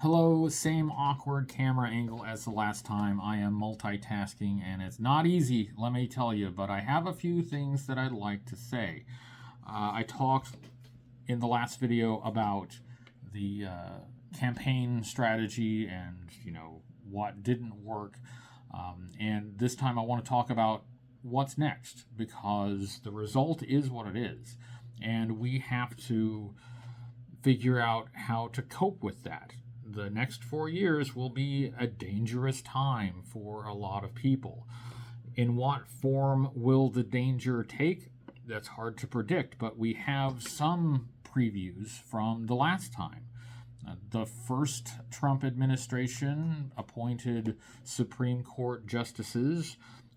Hello, same awkward camera angle as the last time. I am multitasking and it's not easy, let me tell you, but I have a few things that I'd like to say. I talked in the last video about the campaign strategy and, what didn't work. And this time I want to talk about what's next because the result is what it is. And we have to figure out how to cope with that. The next 4 years will be a dangerous time for a lot of people. In what form will the danger take? That's hard to predict, but we have some previews from the last time. The first Trump administration appointed Supreme Court justices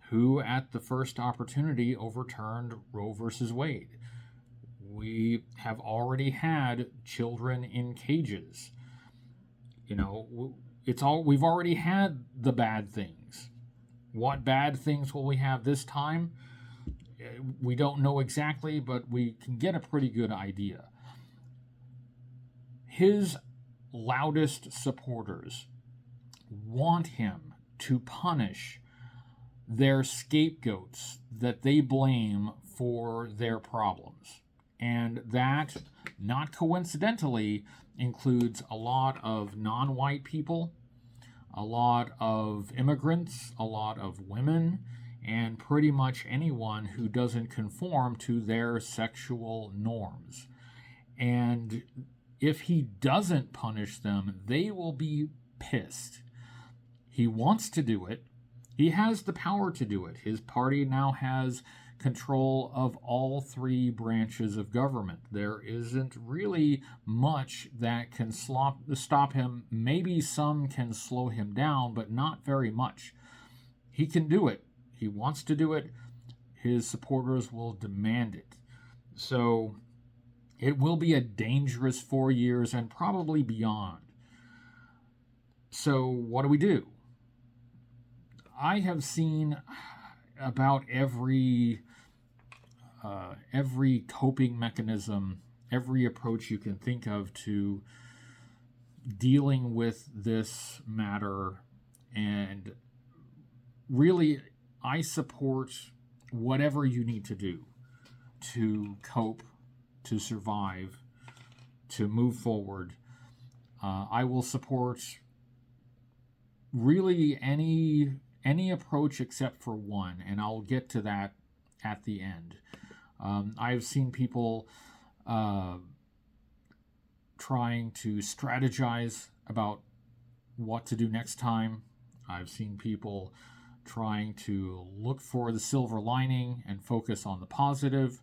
who, at the first opportunity, overturned Roe versus Wade. We have already had children in cages. We've already had the bad things. What bad things will we have this time? We don't know exactly, but we can get a pretty good idea. His loudest supporters want him to punish their scapegoats that they blame for their problems. And that, not coincidentally, includes a lot of non-white people, a lot of immigrants, a lot of women, and pretty much anyone who doesn't conform to their sexual norms. And if he doesn't punish them, they will be pissed. He wants to do it. He has the power to do it. His party now has control of all three branches of government. There isn't really much that can stop him. Maybe some can slow him down, but not very much. He can do it. He wants to do it. His supporters will demand it. So it will be a dangerous 4 years and probably beyond. So what do we do? I have seen about every coping mechanism, every approach you can think of to dealing with this matter. And really, I support whatever you need to do to cope, to survive, to move forward. I will support really any approach except for one, and I'll get to that at the end. I've seen people trying to strategize about what to do next time. I've seen people trying to look for the silver lining and focus on the positive.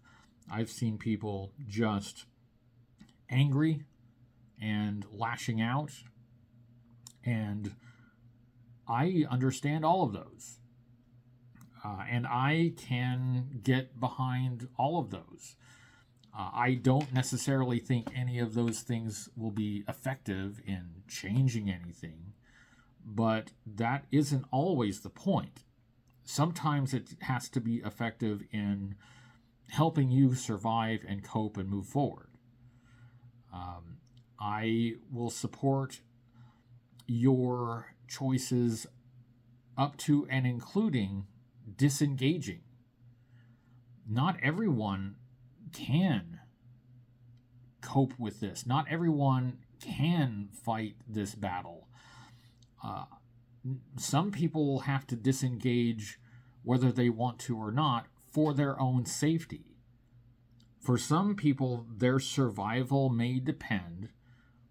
I've seen people just angry and lashing out, and I understand all of those. And I can get behind all of those. I don't necessarily think any of those things will be effective in changing anything, but that isn't always the point. Sometimes it has to be effective in helping you survive and cope and move forward. I will support your choices up to and including disengaging. Not everyone can cope with this. Not everyone can fight this battle. Some people will have to disengage whether they want to or not for their own safety. For some people, their survival may depend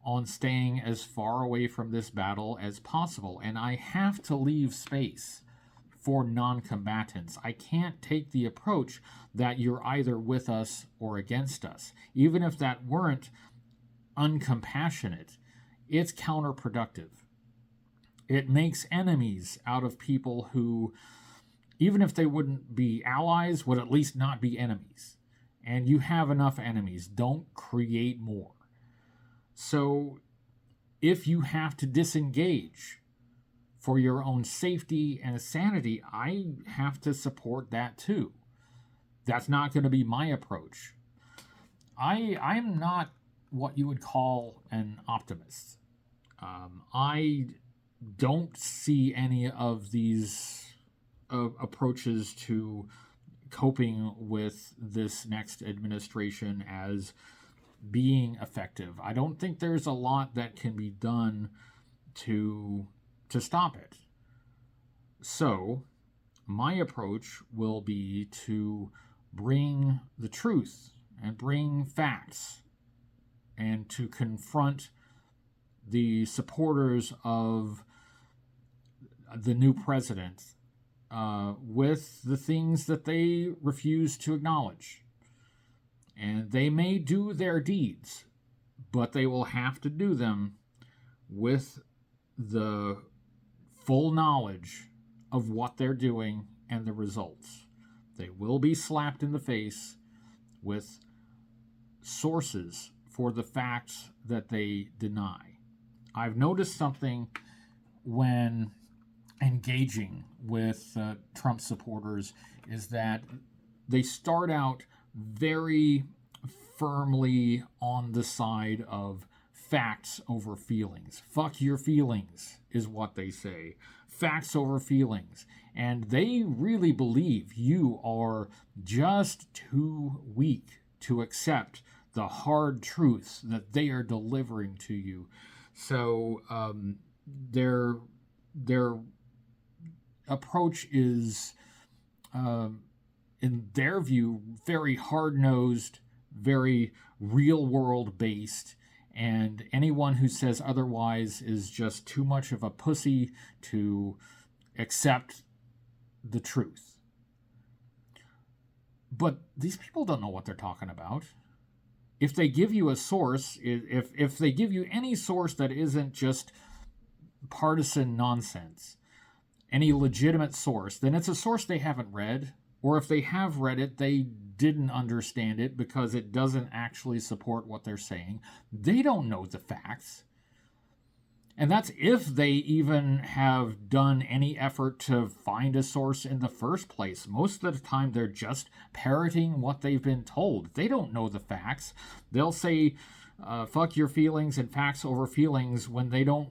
on staying as far away from this battle as possible. And I have to leave space for non-combatants. I can't take the approach that you're either with us or against us. Even if that weren't uncompassionate, it's counterproductive. It makes enemies out of people who, even if they wouldn't be allies, would at least not be enemies. And you have enough enemies. Don't create more. So if you have to disengage for your own safety and sanity, I have to support that too. That's not going to be my approach. I'm not what you would call an optimist. I don't see any of these approaches to coping with this next administration as being effective. I don't think there's a lot that can be done to stop it. So, my approach will be to bring the truth and bring facts and to confront the supporters of the new president with the things that they refuse to acknowledge. And they may do their deeds, but they will have to do them with the full knowledge of what they're doing and the results. They will be slapped in the face with sources for the facts that they deny. I've noticed something when engaging with Trump supporters is that they start out very firmly on the side of facts over feelings. Fuck your feelings is what they say. Facts over feelings. And they really believe you are just too weak to accept the hard truths that they are delivering to you. So their approach is, in their view, very hard-nosed, very real-world based, and anyone who says otherwise is just too much of a pussy to accept the truth. But these people don't know what they're talking about. If they give you a source, if they give you any source that isn't just partisan nonsense, any legitimate source, then it's a source they haven't read, or if they have read it, they didn't understand it because it doesn't actually support what they're saying. They don't know the facts. And that's if they even have done any effort to find a source in the first place. Most of the time, they're just parroting what they've been told. They don't know the facts. They'll say, fuck your feelings and facts over feelings when they don't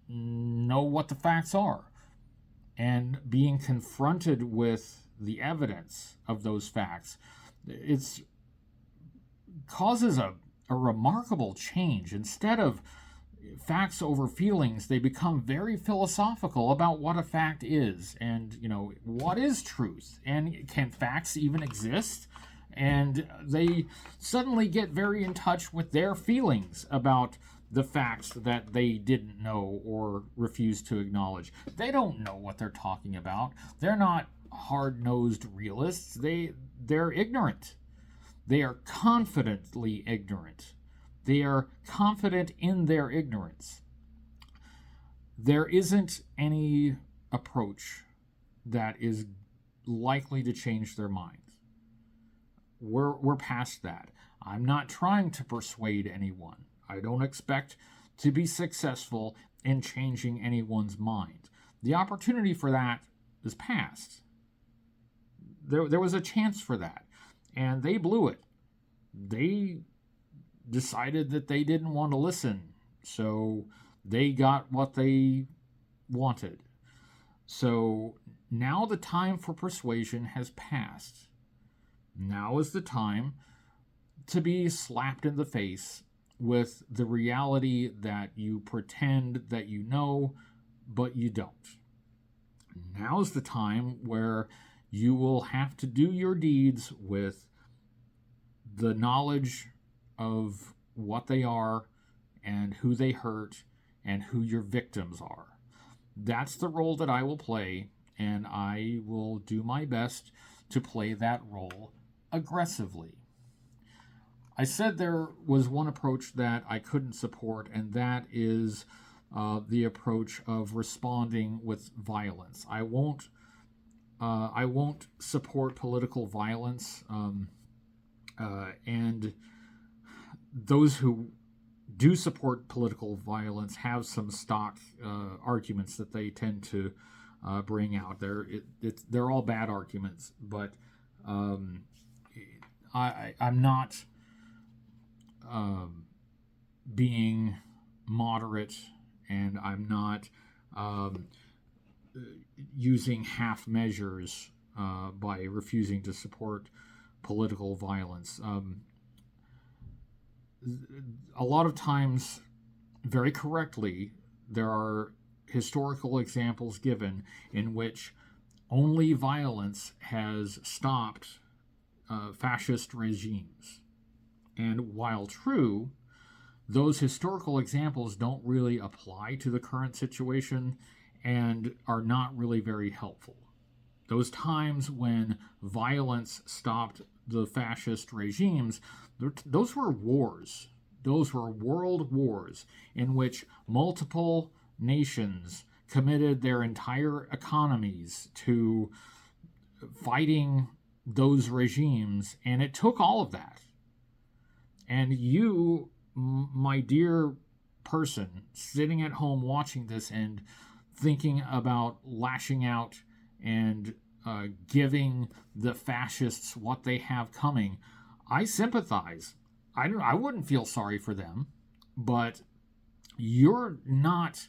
know what the facts are. And being confronted with the evidence of those facts, it causes a remarkable change. Instead of facts over feelings, they become very philosophical about what a fact is and, what is truth, and can facts even exist? And they suddenly get very in touch with their feelings about the facts that they didn't know or refuse to acknowledge. They don't know what they're talking about. They're not hard-nosed realists. They're ignorant. They are confidently ignorant. They are confident in their ignorance. There isn't any approach that is likely to change their minds. We're past that. I'm not trying to persuade anyone. I don't expect to be successful in changing anyone's mind. The opportunity for that is past. There was a chance for that, and they blew it. They decided that they didn't want to listen, so they got what they wanted. So now the time for persuasion has passed. Now is the time to be slapped in the face with the reality that you pretend that you know, but you don't. Now's the time where you will have to do your deeds with the knowledge of what they are and who they hurt and who your victims are. That's the role that I will play, and I will do my best to play that role aggressively. I said there was one approach that I couldn't support, and that is the approach of responding with violence. I won't support political violence, and those who do support political violence have some stock arguments that they tend to bring out. They're all bad arguments, but I'm not being moderate and I'm not using half measures by refusing to support political violence. A lot of times, very correctly, there are historical examples given in which only violence has stopped fascist regimes. And while true, those historical examples don't really apply to the current situation and are not really very helpful. Those times when violence stopped the fascist regimes, those were wars. Those were world wars in which multiple nations committed their entire economies to fighting those regimes, and it took all of that. And you, my dear person, sitting at home watching this and thinking about lashing out and giving the fascists what they have coming, I sympathize. I wouldn't feel sorry for them, but you're not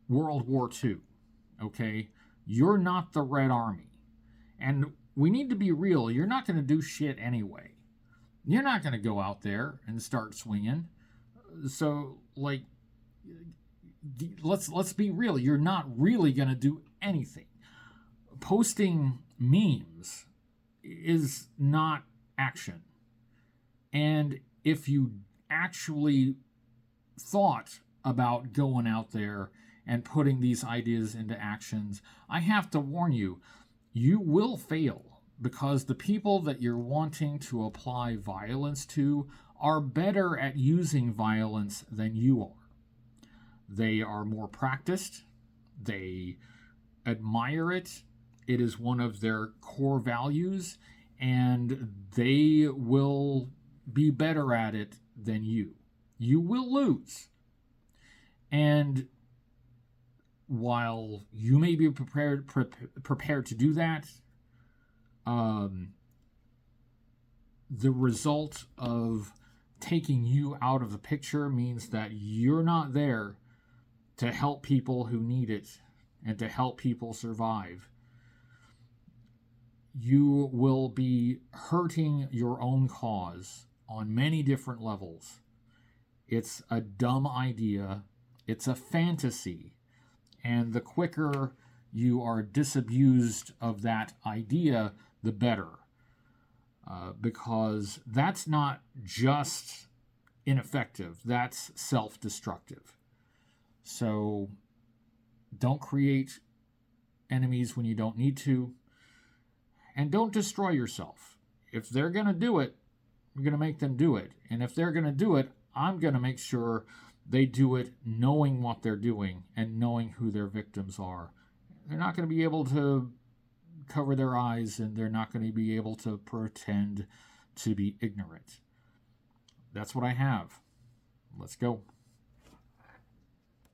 World War II, okay? You're not the Red Army. And we need to be real. You're not going to do shit anyway. You're not going to go out there and start swinging. So, like, let's be real. You're not really going to do anything. Posting memes is not action. And if you actually thought about going out there and putting these ideas into actions, I have to warn you, you will fail, because the people that you're wanting to apply violence to are better at using violence than you are. They are more practiced. They admire it. It is one of their core values, and they will be better at it than you. You will lose. And while you may be prepared to do that, the result of taking you out of the picture means that you're not there to help people who need it and to help people survive. You will be hurting your own cause on many different levels. It's a dumb idea. It's a fantasy. And the quicker you are disabused of that idea, the better. Because that's not just ineffective, that's self-destructive. So don't create enemies when you don't need to. And don't destroy yourself. If they're going to do it, we're going to make them do it. And if they're going to do it, I'm going to make sure they do it knowing what they're doing and knowing who their victims are. They're not going to be able to cover their eyes, and they're not going to be able to pretend to be ignorant. That's what I have. Let's go.